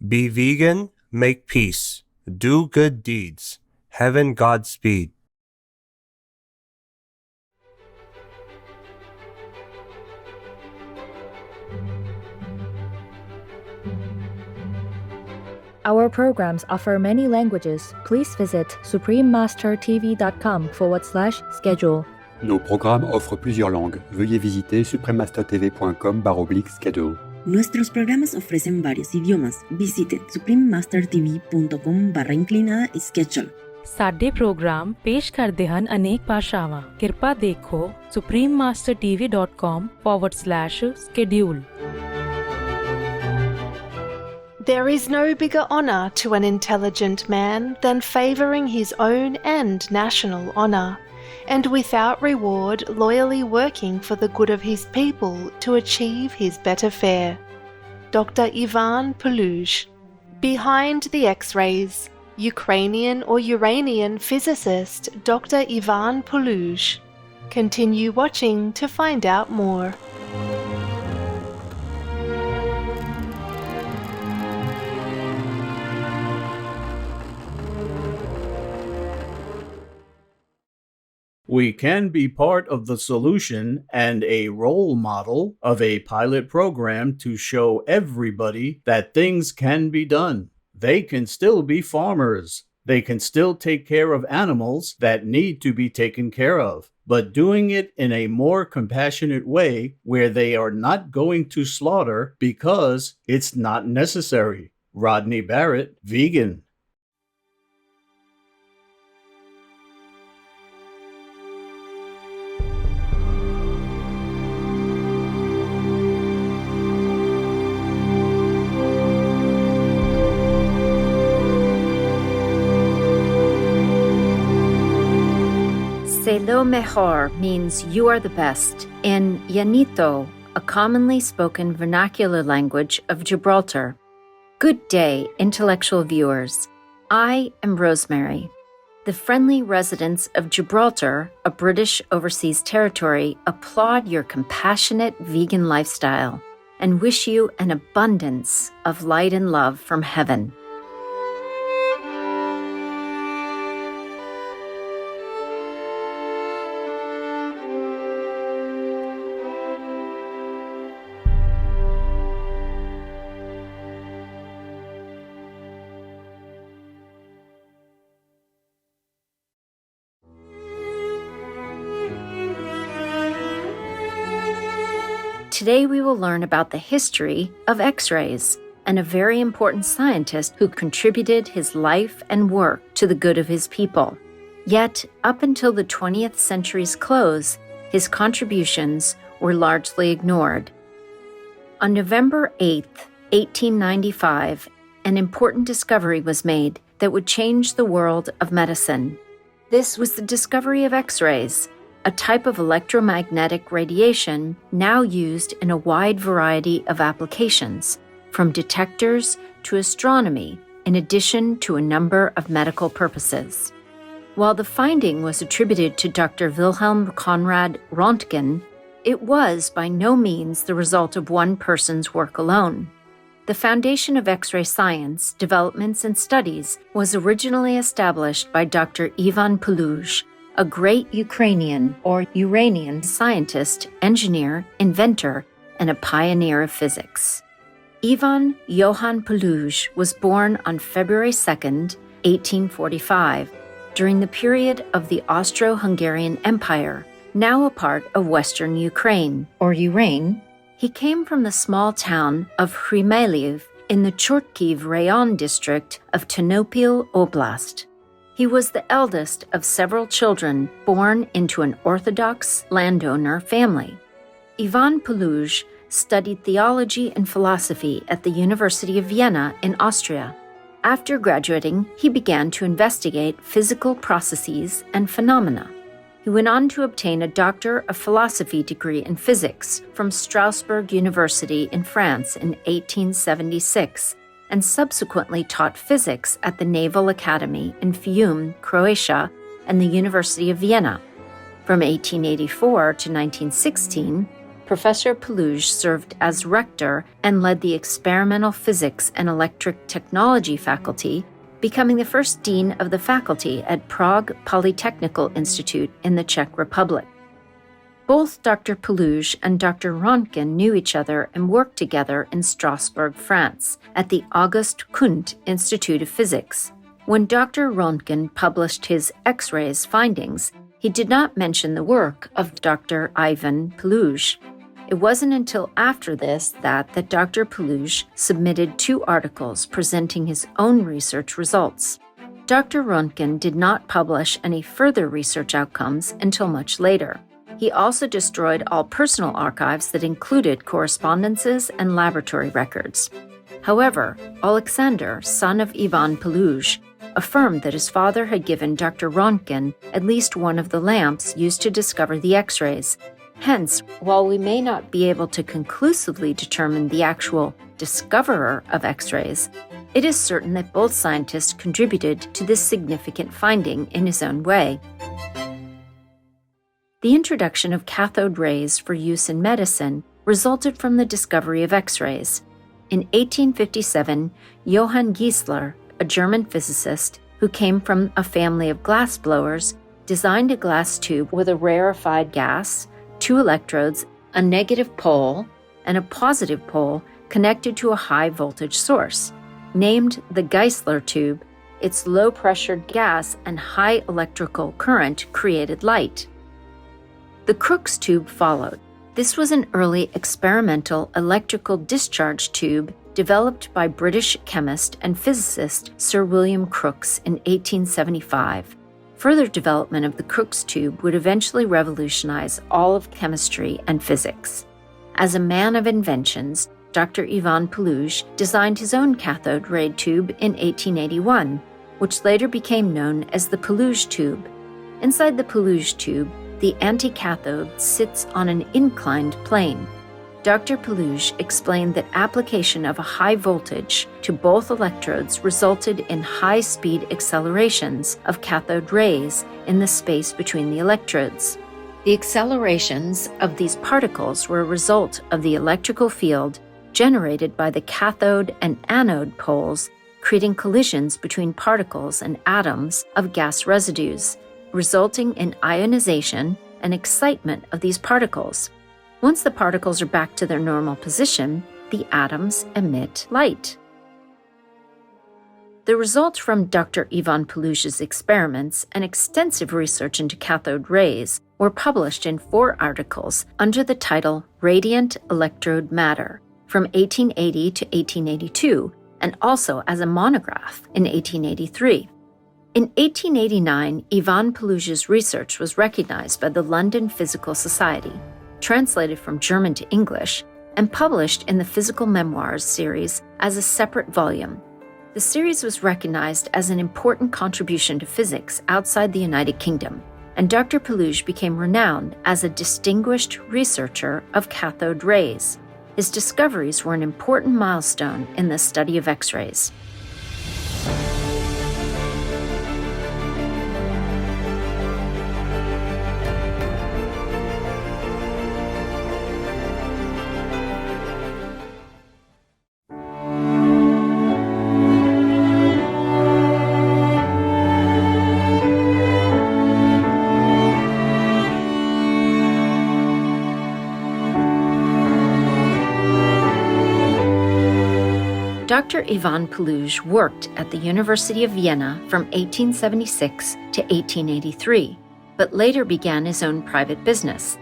Be vegan, make peace, do good deeds. Heaven Godspeed. Our programs offer many languages. Please visit suprememastertv.com/schedule. Nos programmes offrent plusieurs langues. Veuillez visiter suprememastertv.com/schedule. Nuestros programas ofrecen varios idiomas. Visite suprememastertv.com/schedule. ਸਾਡੇ programme ਪੇਸ਼ ਕਰਦੇ ਹਨ ਅਨੇਕ ਭਾਸ਼ਾਵਾਂ। ਕਿਰਪਾ ਦੇਖੋ suprememastertv.com/schedule. There is no bigger honour to an intelligent man than favouring his own and national honour, and without reward loyally working for the good of his people to achieve his better fare. Dr. Ivan Puluj. Behind the X-rays, Ukrainian or Ureignian physicist Dr. Ivan Puluj. Continue watching to find out more. We can be part of the solution and a role model of a pilot program to show everybody that things can be done. They can still be farmers. They can still take care of animals that need to be taken care of, but doing it in a more compassionate way where they are not going to slaughter because it's not necessary. Rodney Barrett, vegan. C'est lo mejor means you are the best in Llanito, a commonly spoken vernacular language of Gibraltar. Good day, intellectual viewers. I am Rosemary. The friendly residents of Gibraltar, a British overseas territory, applaud your compassionate vegan lifestyle and wish you an abundance of light and love from heaven. Today we will learn about the history of X-rays and a very important scientist who contributed his life and work to the good of his people. Yet, up until the 20th century's close, his contributions were largely ignored. On November 8, 1895, an important discovery was made that would change the world of medicine. This was the discovery of X-rays, a type of electromagnetic radiation now used in a wide variety of applications, from detectors to astronomy, in addition to a number of medical purposes. While the finding was attributed to Dr. Wilhelm Conrad Röntgen, it was by no means the result of one person's work alone. The foundation of X-ray science, developments, and studies was originally established by Dr. Ivan Puluj, a great Ukrainian or Ureignian scientist, engineer, inventor, and a pioneer of physics. Ivan Johann Puluj was born on February 2nd, 1845, during the period of the Austro-Hungarian Empire, now a part of Western Ukraine, or Ureign. He came from the small town of Hrymeliev in the Chortkiv Rayon district of Ternopil Oblast. He was the eldest of several children born into an Orthodox landowner family. Ivan Puluj studied theology and philosophy at the University of Vienna in Austria. After graduating, he began to investigate physical processes and phenomena. He went on to obtain a Doctor of Philosophy degree in physics from Strasbourg University in France in 1876, and subsequently taught physics at the Naval Academy in Fiume, Croatia, and the University of Vienna. From 1884 to 1916, Professor Puluj served as rector and led the experimental physics and electric technology faculty, becoming the first dean of the faculty at Prague Polytechnical Institute in the Czech Republic. Both Dr. Puluj and Dr. Röntgen knew each other and worked together in Strasbourg, France, at the Auguste Comte Institute of Physics. When Dr. Röntgen published his X-rays findings, he did not mention the work of Dr. Ivan Puluj. It wasn't until after this that Dr. Puluj submitted 2 articles presenting his own research results. Dr. Röntgen did not publish any further research outcomes until much later. He also destroyed all personal archives that included correspondences and laboratory records. However, Alexander, son of Ivan Puluj, affirmed that his father had given Dr. Röntgen at least one of the lamps used to discover the X-rays. Hence, while we may not be able to conclusively determine the actual discoverer of X-rays, it is certain that both scientists contributed to this significant finding in his own way. The introduction of cathode rays for use in medicine resulted from the discovery of X-rays. In 1857, Johann Giesler, a German physicist who came from a family of glassblowers, designed a glass tube with a rarefied gas, 2 electrodes, a negative pole, and a positive pole connected to a high-voltage source. Named the Giesler tube, its low-pressured gas and high electrical current created light. The Crookes tube followed. This was an early experimental electrical discharge tube developed by British chemist and physicist Sir William Crookes in 1875. Further development of the Crookes tube would eventually revolutionize all of chemistry and physics. As a man of inventions, Dr. Ivan Puluj designed his own cathode ray tube in 1881, which later became known as the Puluj tube. Inside the Puluj tube, the anticathode sits on an inclined plane. Dr. Puluj explained that application of a high voltage to both electrodes resulted in high-speed accelerations of cathode rays in the space between the electrodes. The accelerations of these particles were a result of the electrical field generated by the cathode and anode poles, creating collisions between particles and atoms of gas residues, resulting in ionization and excitement of these particles. Once the particles are back to their normal position, the atoms emit light. The results from Dr. Ivan Puluj's experiments and extensive research into cathode rays were published in 4 articles under the title Radiant Electrode Matter from 1880 to 1882, and also as a monograph in 1883. In 1889, Ivan Puluj's research was recognized by the London Physical Society, translated from German to English, and published in the Physical Memoirs series as a separate volume. The series was recognized as an important contribution to physics outside the United Kingdom, and Dr. Puluj became renowned as a distinguished researcher of cathode rays. His discoveries were an important milestone in the study of X-rays. Dr. Ivan Puluj worked at the University of Vienna from 1876 to 1883, but later began his own private business.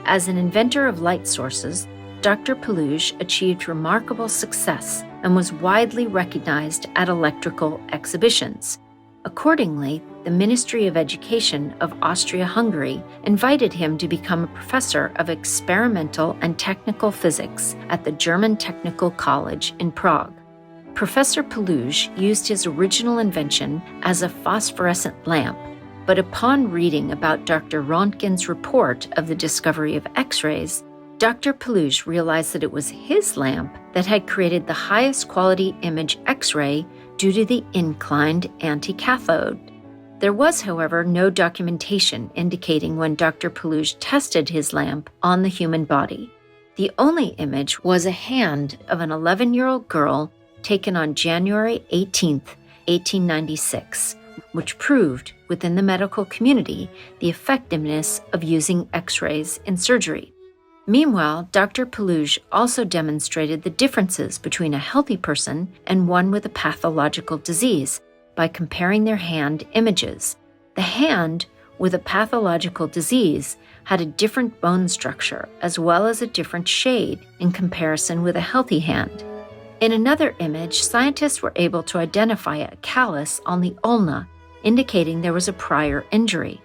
As an inventor of light sources, Dr. Puluj achieved remarkable success and was widely recognized at electrical exhibitions. Accordingly, the Ministry of Education of Austria-Hungary invited him to become a professor of experimental and technical physics at the German Technical College in Prague. Professor Puluj used his original invention as a phosphorescent lamp, but upon reading about Dr. Röntgen's report of the discovery of X-rays, Dr. Puluj realized that it was his lamp that had created the highest quality image X-ray due to the inclined anticathode. There was, however, no documentation indicating when Dr. Puluj tested his lamp on the human body. The only image was a hand of an 11-year-old girl taken on January 18, 1896, which proved within the medical community the effectiveness of using X-rays in surgery. Meanwhile, Dr. Puluj also demonstrated the differences between a healthy person and one with a pathological disease by comparing their hand images. The hand with a pathological disease had a different bone structure as well as a different shade in comparison with a healthy hand. In another image, scientists were able to identify a callus on the ulna, indicating there was a prior injury.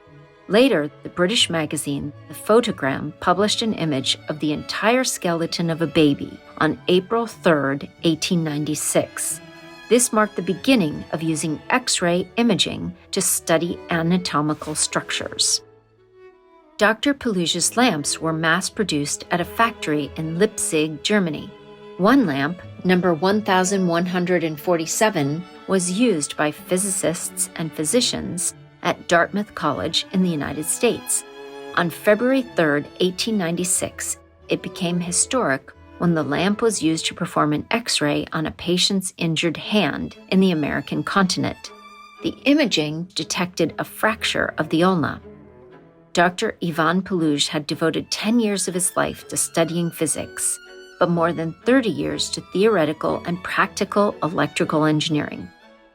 Later, the British magazine The Photogram published an image of the entire skeleton of a baby on April 3, 1896. This marked the beginning of using X-ray imaging to study anatomical structures. Dr. Puluj's lamps were mass-produced at a factory in Leipzig, Germany. One lamp, number 1147, was used by physicists and physicians at Dartmouth College in the United States. On February 3, 1896, it became historic when the lamp was used to perform an X-ray on a patient's injured hand in the American continent. The imaging detected a fracture of the ulna. Dr. Ivan Puluj had devoted 10 years of his life to studying physics, but more than 30 years to theoretical and practical electrical engineering.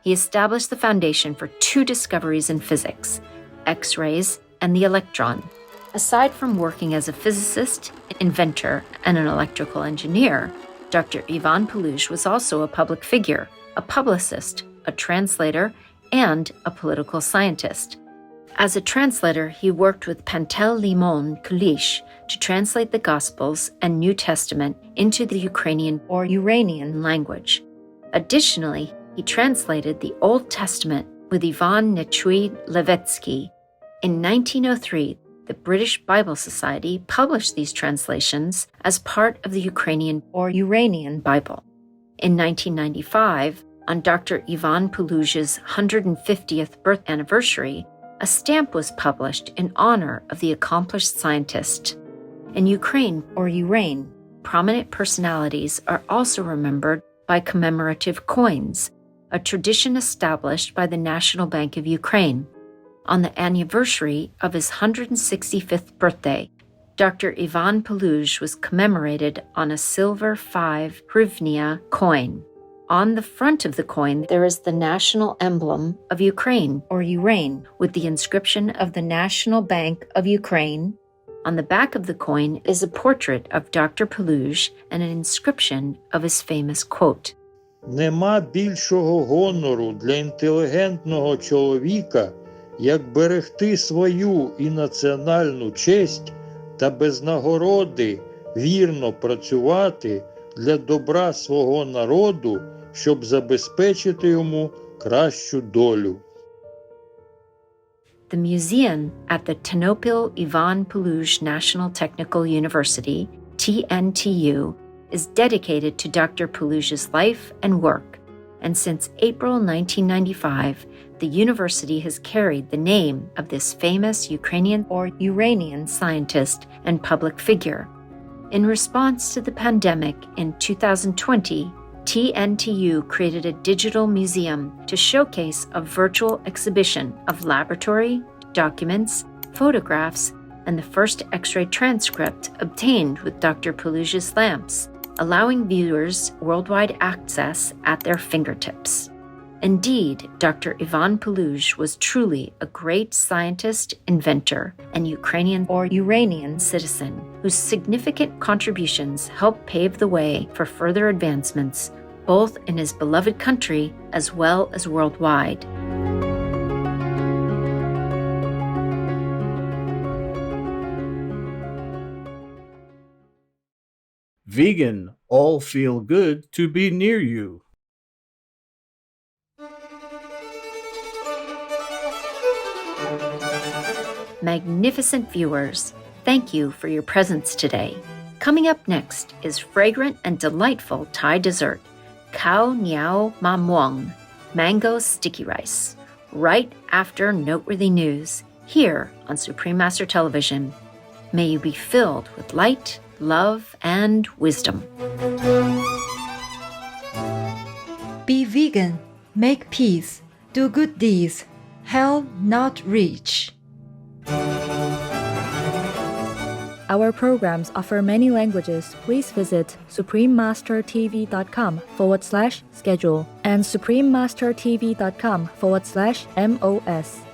He established the foundation for two discoveries in physics, X-rays and the electron. Aside from working as a physicist, inventor, and an electrical engineer, Dr. Ivan Puluj was also a public figure, a publicist, a translator, and a political scientist. As a translator, he worked with Pantelimon Kulish to translate the Gospels and New Testament into the Ukrainian or Ureignian language. Additionally, he translated the Old Testament with Ivan Nechui Levetsky. In 1903, the British Bible Society published these translations as part of the Ukrainian or Ureignian Bible. In 1995, on Dr. Ivan Puluj's 150th birth anniversary, a stamp was published in honor of the accomplished scientist. In Ukraine or Ureign, prominent personalities are also remembered by commemorative coins, a tradition established by the National Bank of Ukraine. On the anniversary of his 165th birthday, Dr. Ivan Puluj was commemorated on a silver 5 hryvnia coin. On the front of the coin, there is the national emblem of Ukraine or Ureign with the inscription of the National Bank of Ukraine. On the back of the coin is a portrait of Dr. Puluj and an inscription of his famous quote. Нема більшого гонору для інтелігентного чоловіка, як берегти свою і національну честь та без нагороди вірно працювати для добра свого народу, щоб забезпечити йому кращу долю. The museum at the Ternopil Ivan Puluj National Technical University, TNTU, is dedicated to Dr. Puluj's life and work, and since April 1995, the university has carried the name of this famous Ukrainian or Ureignian scientist and public figure. In response to the pandemic in 2020, TNTU created a digital museum to showcase a virtual exhibition of laboratory, documents, photographs, and the first X-ray transcript obtained with Dr. Puluj's lamps, allowing viewers worldwide access at their fingertips. Indeed, Dr. Ivan Puluj was truly a great scientist, inventor, and Ukrainian or Ureignian citizen whose significant contributions helped pave the way for further advancements, both in his beloved country as well as worldwide. Vegan, all feel good to be near you. Magnificent viewers, thank you for your presence today. Coming up next is fragrant and delightful Thai dessert, Khao Niao Ma Muong, mango sticky rice, right after noteworthy news here on Supreme Master Television. May you be filled with light, love, and wisdom. Be vegan, make peace, do good deeds, hell not reach. Our programs offer many languages. Please visit suprememastertv.com/schedule and suprememastertv.com/MOS.